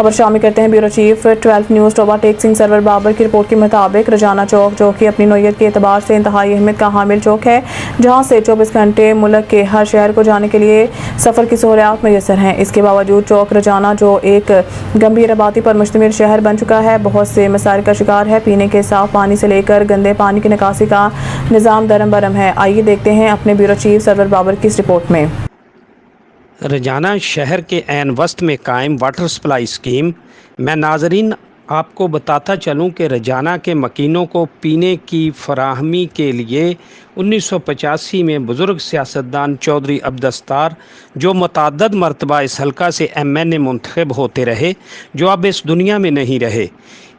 خبر شامل کرتے ہیں بیورو چیف 12 نیوز ٹوبہ ٹیک سنگھ سرور بابر کی رپورٹ کے مطابق رجانہ چوک جو کہ اپنی نوعیت کے اعتبار سے انتہائی اہمیت کا حامل چوک ہے، جہاں سے 24 گھنٹے ملک کے ہر شہر کو جانے کے لیے سفر کی سہولیات میسر ہیں۔ اس کے باوجود چوک رجانہ جو ایک گمبھیر آبادی پر مشتمل شہر بن چکا ہے، بہت سے مسائل کا شکار ہے۔ پینے کے صاف پانی سے لے کر گندے پانی کی نکاسی کا نظام درم برم ہے۔ آئیے دیکھتے ہیں اپنے بیورو چیف سرور بابر کی اس رپورٹ میں۔ رجانہ شہر کے عین وسط میں قائم واٹر سپلائی اسکیم۔ میں ناظرین آپ کو بتاتا چلوں کہ رجانہ کے مکینوں کو پینے کی فراہمی کے لیے 1985 میں بزرگ سیاستدان چودھری عبدالستار جو متعدد مرتبہ اس حلقہ سے MNA منتخب ہوتے رہے، جو اب اس دنیا میں نہیں رہے،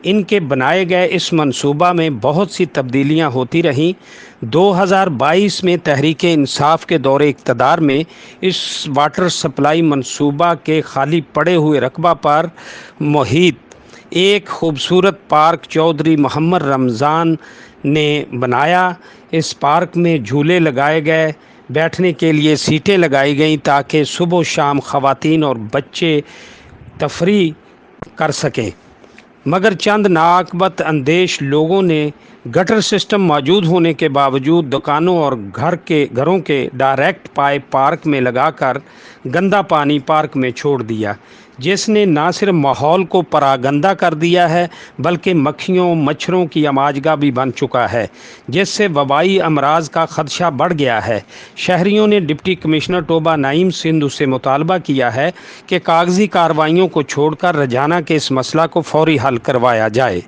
ان کے بنائے گئے اس منصوبہ میں بہت سی تبدیلیاں ہوتی رہیں۔ 2022 میں تحریک انصاف کے دور اقتدار میں اس واٹر سپلائی منصوبہ کے خالی پڑے ہوئے رقبہ پر محیط ایک خوبصورت پارک چودھری محمد رمضان نے بنایا۔ اس پارک میں جھولے لگائے گئے، بیٹھنے کے لیے سیٹیں لگائی گئیں تاکہ صبح و شام خواتین اور بچے تفریح کر سکیں، مگر چند ناعاقبت اندیش لوگوں نے گٹر سسٹم موجود ہونے کے باوجود دکانوں اور گھروں کے ڈائریکٹ پائپ پارک میں لگا کر گندا پانی پارک میں چھوڑ دیا، جس نے نہ صرف ماحول کو پراگندہ کر دیا ہے بلکہ مکھیوں مچھروں کی اماجگاہ بھی بن چکا ہے، جس سے وبائی امراض کا خدشہ بڑھ گیا ہے۔ شہریوں نے ڈپٹی کمشنر ٹوبہ نعیم سندھ سے مطالبہ کیا ہے کہ کاغذی کارروائیوں کو چھوڑ کر رجانہ کے اس مسئلہ کو فوری حل کروایا جائے۔